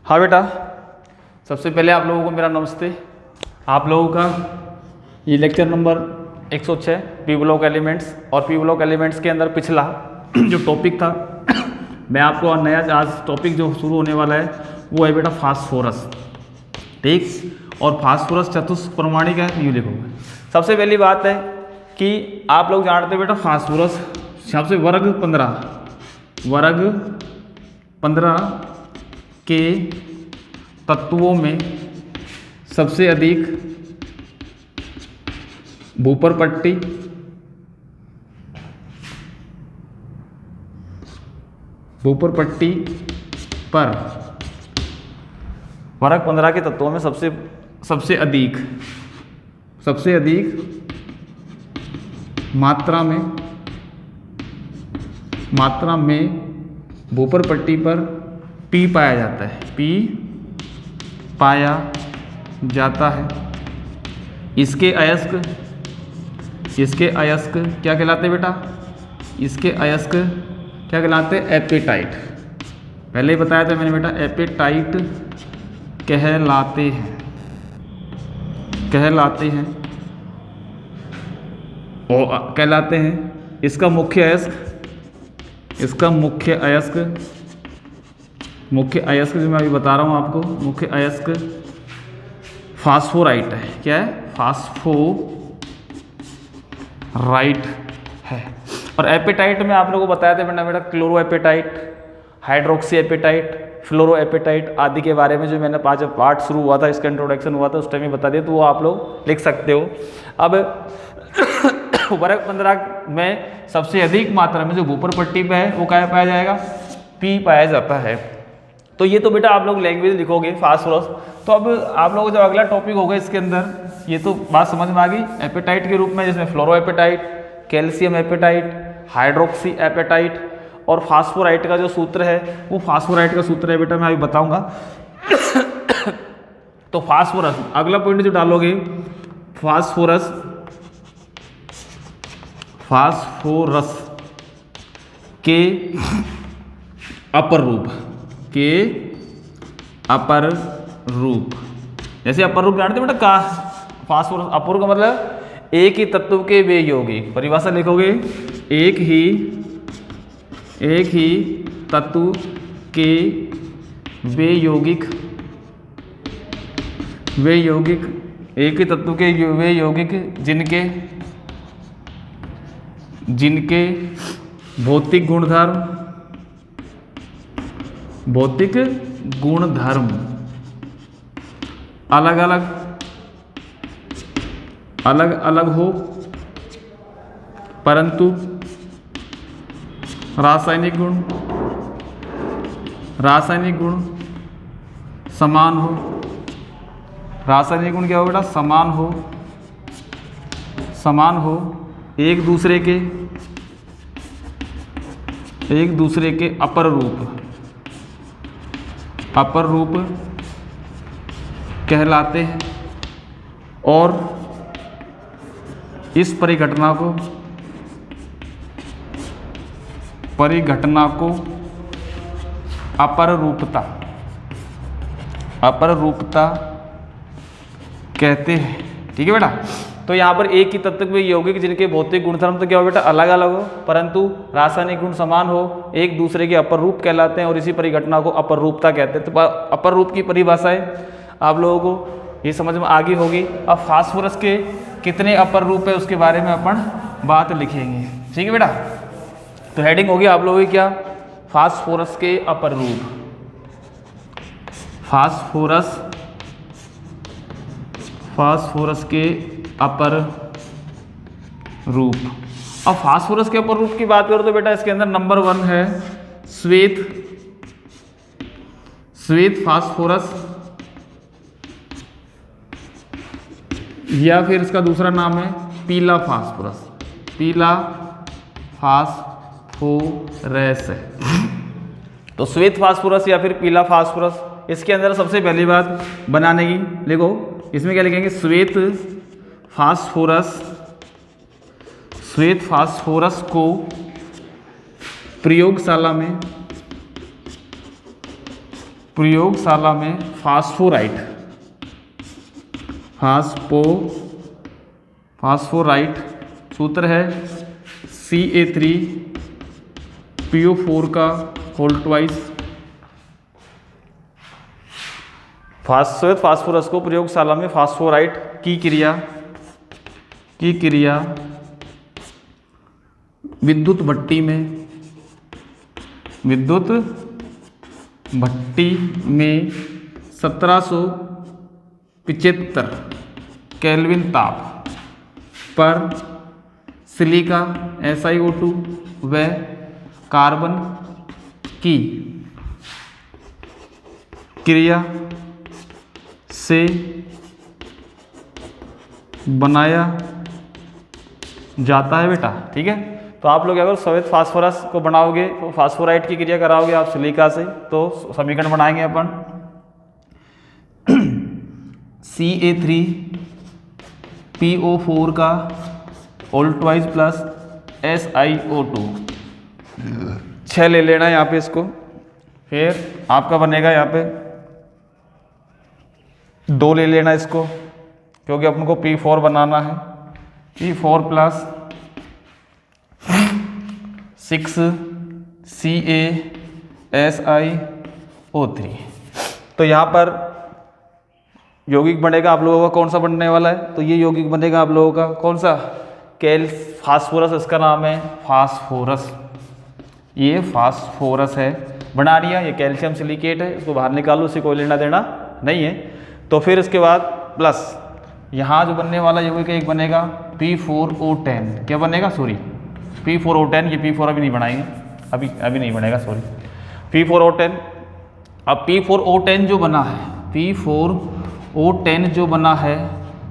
हाँ बेटा, सबसे पहले आप लोगों को मेरा नमस्ते। आप लोगों का ये lecture number 106 P block elements, और पी ब्लॉक एलिमेंट्स के अंदर पिछला जो टॉपिक था, मैं आपको नया आज टॉपिक जो शुरू होने वाला है वो है बेटा फास्फोरस। ठीक, और फास्फोरस चतुष्परमाणिक है, यूँ लिखोगे। सबसे पहली बात है कि आप लोग जानते हैं बेटा फास्फोरस सबसे वर्ग 15 के तत्वों में सबसे अधिक भूपर पट्टी पर वर्ग 15 के तत्वों में सबसे अधिक मात्रा में भूपर पट्टी पर पी पाया जाता है। इसके अयस्क क्या कहलाते हैं बेटा? इसके अयस्क क्या कहलाते हैं? एपेटाइट। पहले ही बताया था मैंने बेटा, एपेटाइट कहलाते हैं। इसका मुख्य अयस्क जो मैं अभी बता रहा हूँ आपको, मुख्य अयस्क फास्फोराइट है। क्या है? फास्फोराइट है। और एपेटाइट में आप लोगों को बताया था बेटा क्लोरो एपेटाइट, हाइड्रोक्सी एपेटाइट, फ्लोरो एपेटाइट आदि के बारे में जो मैंने आज पार्ट शुरू हुआ था, इसका इंट्रोडक्शन हुआ था, उस टाइम ही बता दिया, तो वो आप लोग लिख सकते हो। अब वर्ग 15 में सबसे अधिक मात्रा में जो भूपर पट्टी पे है वो क्या पाया जाएगा? पी पाया जाता है। तो ये तो बेटा आप लोग लैंग्वेज लिखोगे फास्फोरस। तो अब आप लोगों को जो अगला टॉपिक होगा इसके अंदर, ये तो बात समझ में आ गई एपेटाइट के रूप में, जिसमें fluorapatite, calcium apatite, hydroxyapatite और फास्फोराइट का जो सूत्र है वो फास्फोराइट का सूत्र है बेटा, मैं अभी बताऊंगा। तो फास्फोरस अगला पॉइंट जो डालोगे, फास्फोरस के अपर रूप, जैसे अपर रूप जानते बेटा का फास्फोरस अपर का मतलब एक ही तत्व के वे यौगिक, परिभाषा लिखोगे एक ही तत्व के वे यौगिक, एक ही तत्व के वे यौगिक जिनके भौतिक गुणधर्म अलग हो, परंतु रासायनिक गुण समान हो। रासायनिक गुण क्या हो बेटा? समान हो। एक दूसरे के अपर रूप कहलाते हैं, और इस परिघटना को अपर रूपता कहते हैं। ठीक है बेटा। तो यहाँ पर एक ही तत्व में यौगिक जिनके भौतिक गुणधर्म तो क्या हो बेटा? अलग अलग हो, परंतु रासायनिक गुण समान हो, एक दूसरे के अपर रूप कहलाते हैं, और इसी परिघटना को अपर रूपता कहते हैं। तो अपर रूप की परिभाषाएं आप लोगों को ये समझ में आ गई होगी। अब फास्फोरस के कितने अपर रूप है उसके बारे में अपन बात लिखेंगे। ठीक है बेटा। तो हेडिंग होगी आप लोगों की क्या? फास्फोरस के अपर रूप। फास्फोरस के अपर रूप। अब फास्फोरस के अपर रूप की बात करो तो बेटा इसके अंदर नंबर 1 है श्वेत फास्फोरस, या फिर इसका दूसरा नाम है पीला फास्फोरस है। तो श्वेत फास्फोरस या फिर पीला फास्फोरस, इसके अंदर सबसे पहली बात बनाने की लिखो, इसमें क्या लिखेंगे? श्वेत फास्फोरस को प्रयोगशाला में फास्फोराइट सूत्र है Ca3PO4 का होल ट्वाइस। फास्फोरस को प्रयोगशाला में फास्फोराइट की क्रिया विद्युत भट्टी में 1775 केल्विन ताप पर सिलिका SiO2 व कार्बन की क्रिया से बनाया जाता है बेटा। ठीक है, तो आप लोग अगर श्वेत फास्फोरस को बनाओगे तो फास्फोराइट की क्रिया कराओगे आप सिलिका से, तो समीकरण बनाएंगे अपन Ca3PO4 का होल ट्वाइस प्लस SiO2 6 ले लेना यहाँ पे इसको। फिर आपका बनेगा यहाँ पे 2 ले लेना इसको, क्योंकि अपन को P4 बनाना है। P4 plus 6CaSiO3। तो यहाँ पर यौगिक बनेगा आप लोगों का कौन सा बनने वाला है, तो ये यौगिक बनेगा आप लोगों का कौन सा, फास्फोरस, इसका नाम है फास्फोरस। ये फास्फोरस है, बना लिया। ये कैल्शियम सिलिकेट है, इसको बाहर निकालो, इसे कोई लेना देना नहीं है। तो फिर इसके बाद प्लस यहाँ जो बनने वाला यौगिक एक बनेगा P4O10। क्या बनेगा, सॉरी P4O10, ये P4 अभी नहीं बनाएंगे, अभी नहीं बनेगा, सॉरी P4O10। अब P4O10 जो बना है, P4O10 जो बना है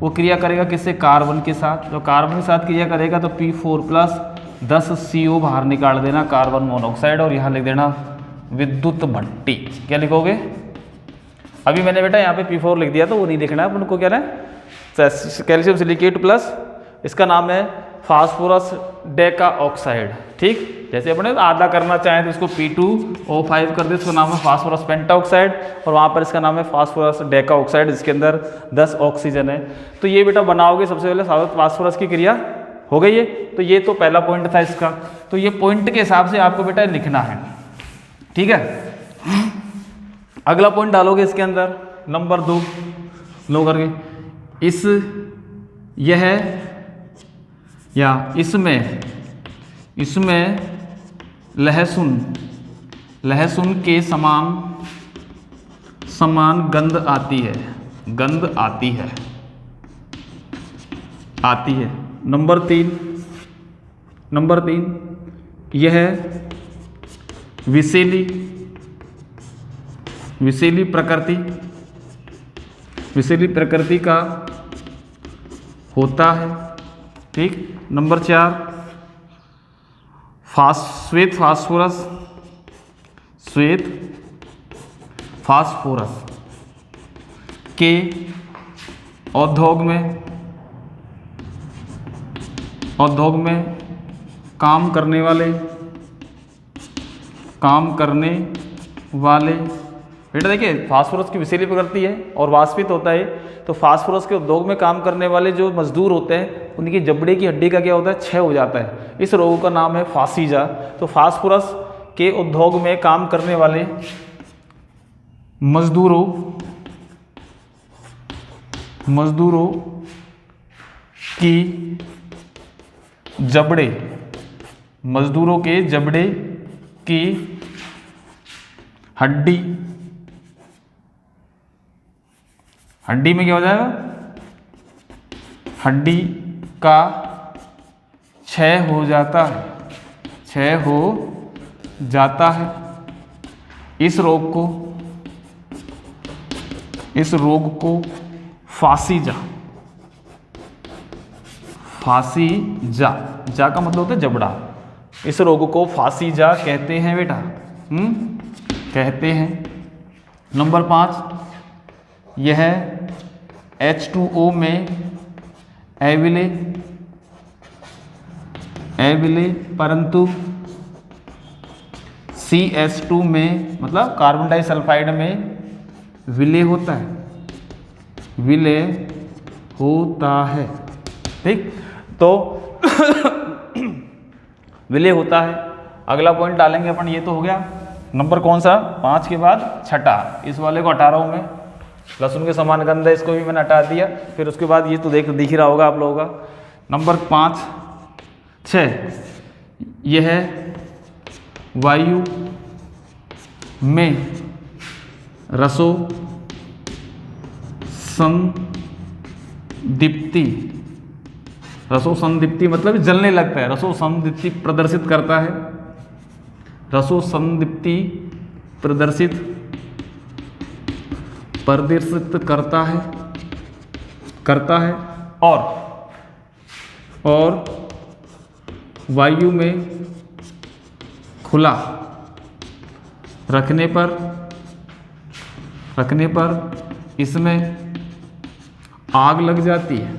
वो क्रिया करेगा किससे, कार्बन के साथ। जो कार्बन के साथ क्रिया करेगा तो P4 प्लस 10 CO बाहर निकाल देना, कार्बन मोनोऑक्साइड, और यहाँ लिख देना विद्युत भट्टी। क्या लिखोगे, अभी मैंने बेटा यहाँ पे P4 लिख दिया तो वो नहीं लिखना है, अपन को क्या है कैल्शियम सिलिकेट प्लस इसका नाम है फास्फोरस डेका ऑक्साइड। ठीक, जैसे अपने आधा करना चाहें तो इसको P2O5 कर दे, इसका नाम है फास्फोरस पेंटाऑक्साइड, और वहाँ पर इसका नाम है फास्फोरस डेका ऑक्साइड, जिसके अंदर 10 ऑक्सीजन है। तो ये बेटा बनाओगे सबसे पहले फास्फोरस की क्रिया हो गई है। तो ये तो पहला पॉइंट था इसका, तो ये पॉइंट के हिसाब से आपको बेटा लिखना है। ठीक है, अगला पॉइंट डालोगे इसके अंदर, नंबर 2 लो करके, इसमें लहसुन के समान गंध आती है। नंबर 3 यह विषैली प्रकृति का होता है। ठीक, नंबर 4 श्वेत फास्फोरस के उद्योग में काम करने वाले बेटा देखिए, फास्फोरस की विषैली प्रकृति है और वाष्पित होता है, तो फास्फोरस के उद्योग में काम करने वाले जो मजदूर होते हैं उनकी जबड़े की हड्डी का क्या होता है, क्षय हो जाता है। इस रोग का नाम है फासीजा। तो फास्फोरस के उद्योग में काम करने वाले मजदूरों के जबड़े की हड्डी में क्या हो जाएगा, हड्डी का क्षय हो जाता है। इस रोग को फासीजा जा का मतलब होता है जबड़ा। इस रोग को फासीजा कहते हैं बेटा, कहते हैं। नंबर 5 यह H2O में एविले परंतु CH2 में मतलब कार्बन डाइसल्फाइड में विलय होता है, विलय होता है। ठीक, तो विलय होता है। अगला पॉइंट डालेंगे अपन, ये तो हो गया नंबर कौन सा, 5 के बाद छठा, इस वाले को हटा रहा हूँ मैं, लहसुन के समान गंध है, इसको भी मैंने हटा दिया। फिर उसके बाद ये तो दिख ही रहा होगा आप लोगों का, नंबर 5 6, यह है वायु में रसो संदीप्ति, रसो संदीप्ति मतलब जलने लगता है, रसो संदीप्ति प्रदर्शित करता है, रसो संदीप्ति प्रदर्शित करता है और वायु में खुला रखने पर इसमें आग लग जाती है,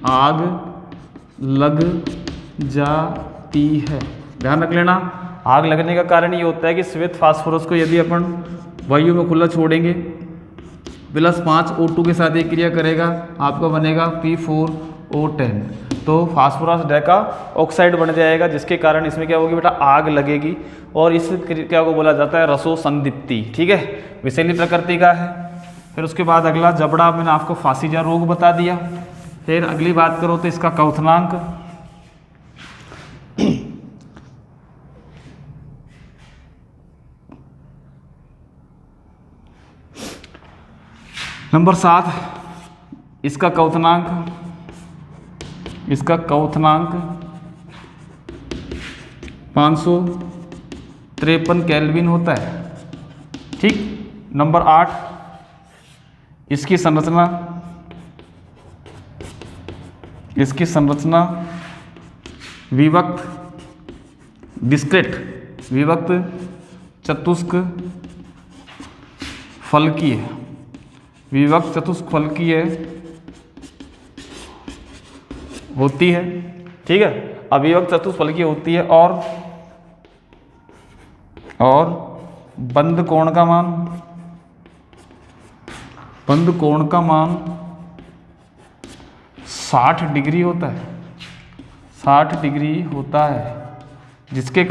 आग लग जाती है। ध्यान रख लेना, आग लगने का कारण ये होता है कि श्वेत फास्फोरस को यदि अपन वायु में खुला छोड़ेंगे, +5 O2 के साथ एक क्रिया करेगा, आपका बनेगा P4O10, तो फास्फोरस डाइका ऑक्साइड बन जाएगा, जिसके कारण इसमें क्या होगी बेटा, आग लगेगी, और इस क्रिया को बोला जाता है रसो संदीप्ति। ठीक है, विषैली प्रकृति का है। फिर उसके बाद अगला जबड़ा, मैंने आपको फासीजा रोग बता दिया। फिर अगली बात करो तो इसका क्वथनांक, नंबर 7, इसका क्वथनांक 553 केल्विन होता है। ठीक, नंबर 8, इसकी संरचना विभक्त डिस्क्रेट, विभक्त चतुष्क फलकीय, विभक्त चतुष्क फलकीय होती है। ठीक है, अविभक्त चतुष्फलकीय होती है, और बंद कोण का मान 60 डिग्री होता है, 60 डिग्री होता है, जिसके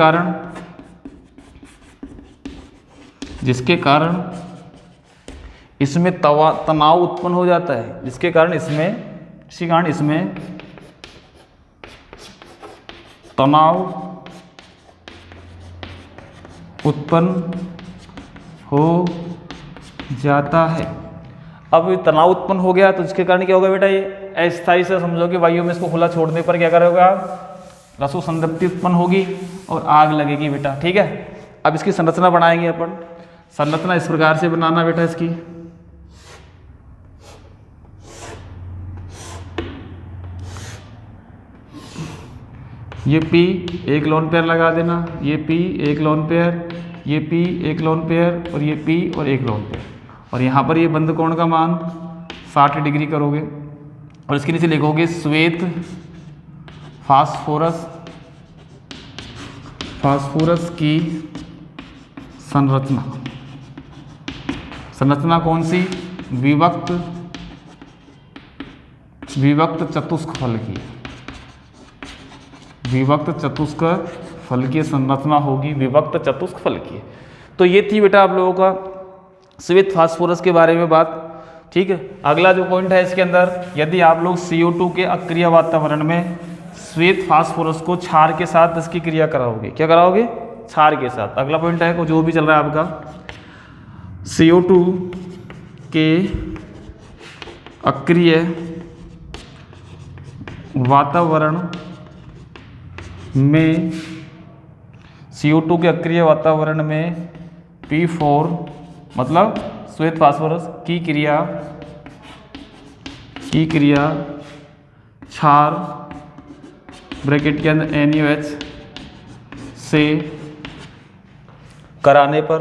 कारण इसमें तनाव उत्पन्न हो जाता है, जिसके कारण इसमें तनाव उत्पन्न हो जाता है। अब तनाव उत्पन्न हो गया तो इसके कारण क्या होगा बेटा, ये अस्थायी से समझो कि वायु में इसको खुला छोड़ने पर क्या करोगे, रसो संदीप्ति उत्पन्न होगी और आग लगेगी बेटा। ठीक है, अब इसकी संरचना बनाएंगे अपन। संरचना इस प्रकार से बनाना बेटा, इसकी ये P एक लोन पेयर लगा देना, ये P एक लोन पेयर, ये P एक लोन पेयर, और ये P और एक लोन पेयर, और यहाँ पर ये बंद कोण का मान 60 डिग्री करोगे, और इसके नीचे लिखोगे श्वेत फास्फोरस की संरचना कौन सी, विभक्त चतुष्क फलकीय, विभक्त चतुष्क फलकीय संरचना होगी, विभक्त चतुष्क फलकीय। तो ये थी बेटा आप लोगों का श्वेत फास्फोरस के बारे में बात। ठीक है, अगला जो पॉइंट है इसके अंदर, यदि आप लोग CO2 के अक्रिय वातावरण में श्वेत फास्फोरस को क्षार के साथ इसकी क्रिया कराओगे, क्या कराओगे, क्षार के साथ। अगला पॉइंट है जो भी चल रहा है आपका, CO2 के अक्रिय वातावरण में, CO2 के अक्रिय वातावरण में P4 मतलब श्वेत फास्फोरस की क्रिया क्षार ब्रैकेट के अंदर NaOH से कराने पर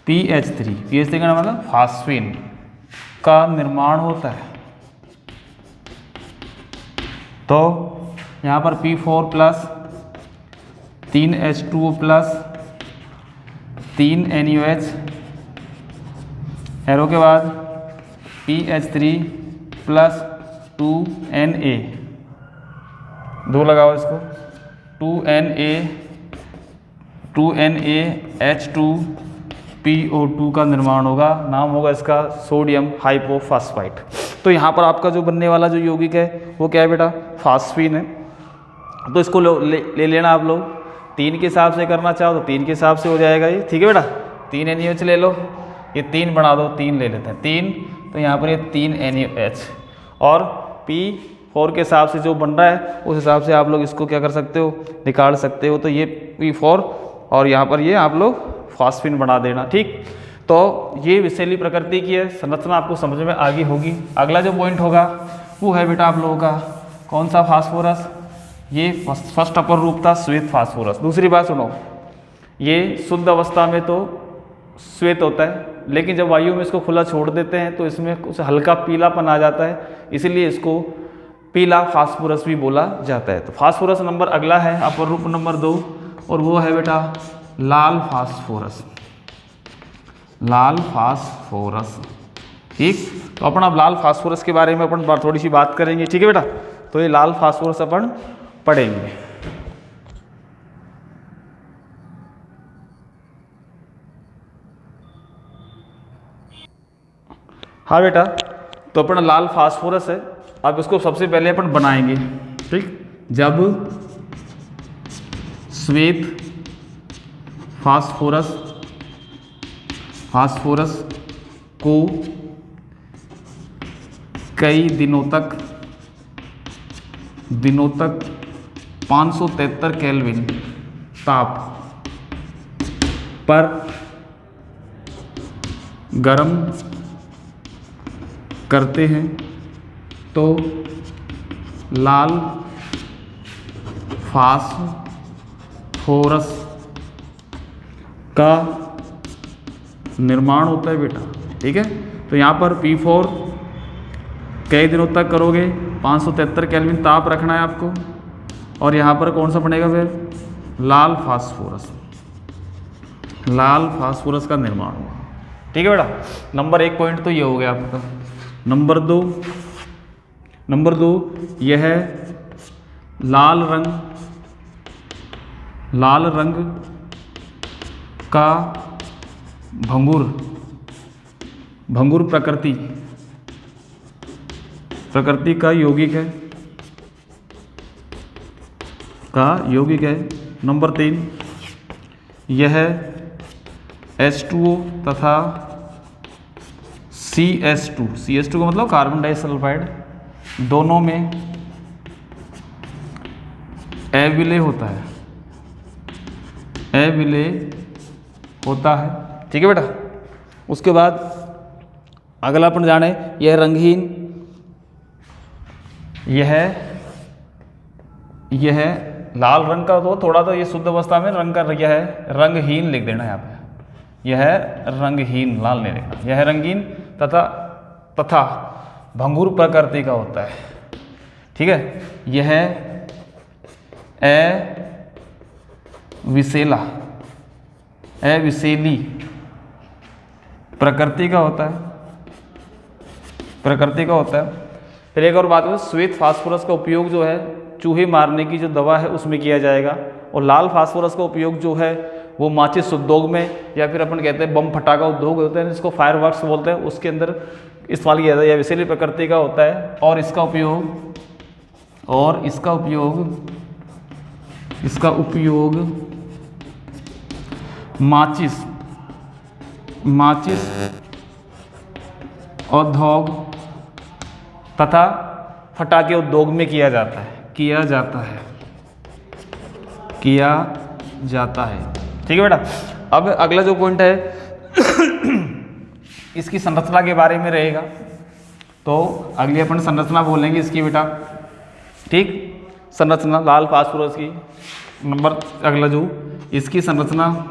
PH3 का मतलब फास्फीन का निर्माण होता है। तो यहाँ पर P4 plus 3H2O plus 3 NaOH, arrow के बाद PH3 प्लस 2 Na, 2 लगाओ इसको, 2 NaH2PO2 का निर्माण होगा, नाम होगा इसका सोडियम हाइपोफॉस्फाइट। तो यहाँ पर आपका जो बनने वाला जो यौगिक है वो क्या है बेटा, फास्फीन है। तो इसको ले लेना आप लोग, 3 के हिसाब से करना चाहो तो 3 के हिसाब से हो जाएगा ये, ठीक है बेटा। 3 NaOH ले लो, ये 3 बना दो, 3 ले लेते हैं 3, तो यहाँ पर ये 3 NaOH, और P4 के हिसाब से जो बन रहा है उस हिसाब से आप लोग इसको क्या कर सकते हो, निकाल सकते हो। तो ये P4 और यहाँ पर ये आप लोग फास्फीन बना देना, ठीक। तो ये विषैली प्रकृति की है, संरचना आपको समझ में आ गई होगी। अगला जो पॉइंट होगा वो है बेटा आप लोगों का कौन सा, फास्फोरस। ये फर्स्ट अपर रूप था श्वेत फास्फोरस। दूसरी बात सुनो, ये शुद्ध अवस्था में तो श्वेत होता है, लेकिन जब वायु में इसको खुला छोड़ देते हैं तो इसमें कुछ हल्का पीलापन आ जाता है, इसीलिए इसको पीला फास्फोरस भी बोला जाता है। तो फास्फोरस नंबर अगला है अपर रूप नंबर 2, और वो है बेटा लाल फास्फोरस, लाल फास्फोरस, ठीक। तो अपन अब लाल फास्फोरस के बारे में अपन थोड़ी सी बात करेंगे, ठीक है बेटा। तो ये लाल फास्फोरस अपन पढ़ेंगे। हाँ बेटा, तो अपन लाल फास्फोरस है, अब इसको सबसे पहले अपन बनाएंगे, ठीक। जब श्वेत फास्फोरस को कई दिनों तक 573 केल्विन ताप पर गर्म करते हैं तो लाल फास्फोरस का निर्माण होता है बेटा, ठीक है। तो यहाँ पर P4 कई दिनों तक करोगे, 573 केल्विन ताप रखना है आपको, और यहाँ पर कौन सा बनेगा फिर, लाल फास्फोरस का निर्माण हुआ, ठीक है बेटा। नंबर 1 पॉइंट तो ये हो गया आपका। नंबर दो यह लाल रंग का भंगुर प्रकृति का यौगिक है। नंबर 3 यह H2O तथा CS2 का मतलब कार्बन डाइसल्फाइड, दोनों में अविलेय होता है, ठीक है बेटा। उसके बाद अगला अपन जाने, यह लाल रंग का, तो थोड़ा तो ये शुद्ध अवस्था में रंग का यह है रंगहीन लिख देना यहाँ पे, यह रंगहीन, लाल नहीं लिखना, यह रंगीन तथा भंगुर प्रकृति का होता है, ठीक है। यह अविषैली प्रकृति का होता है। फिर एक और बात है, श्वेत फास्फोरस का उपयोग जो है चूहे मारने की जो दवा है उसमें किया जाएगा, और लाल फास्फोरस का उपयोग जो है वो माचिस उद्योग में, या फिर अपन कहते हैं बम फटाका उद्योग होते हैं जिसको फायरवर्क्स बोलते हैं, उसके अंदर इस्तेमाल किया जाता है। यह विषैली प्रकृति का होता है, और इसका उपयोग माचिस उद्योग तथा फटाके उद्योग में किया जाता है, ठीक है बेटा। अब अगला जो पॉइंट है इसकी संरचना के बारे में रहेगा, तो अगली अपन संरचना बोलेंगे इसकी बेटा, ठीक। संरचना लाल फास्फोरस की नंबर अगला जो इसकी संरचना,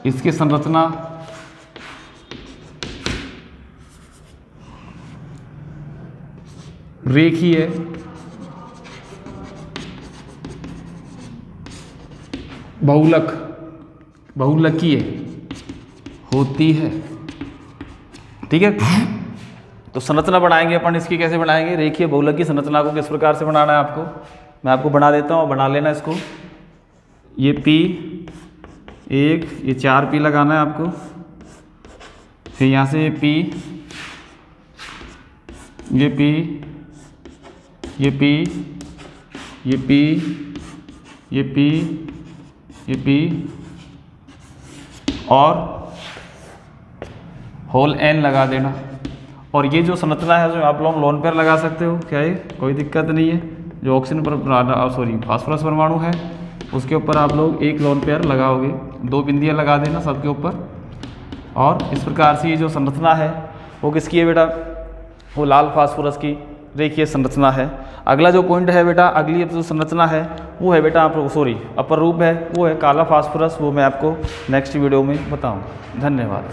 इसकी संरचना बहुलकीय होती है। ठीक है, तो संरचना बनाएंगे अपन इसकी, कैसे बनाएंगे? रेखीय बहुलकीय संरचना को किस प्रकार से बनाना है आपको मैं आपको बना देता हूँ, बना लेना इसको। ये P1, ये 4P लगाना है आपको, फिर यहाँ से P, ये P, ये P, ये P, ये P, ये P और होल N लगा देना। और ये जो संरचना है जो आप लोग लोन पेयर लगा सकते हो, क्या है, कोई दिक्कत नहीं है। जो ऑक्सीजन पर फास्फोरस परमाणु है उसके ऊपर आप लोग एक लोन पेयर लगाओगे, 2 बिंदियाँ लगा देना सबके ऊपर। और इस प्रकार से ये जो संरचना है वो किसकी है बेटा? वो लाल फास्फोरस की रेखीय संरचना है। अगला जो पॉइंट है बेटा, अगली जो संरचना है वो है बेटा अपर रूप है, वो है काला फास्फोरस। वो मैं आपको नेक्स्ट वीडियो में बताऊँगा। धन्यवाद।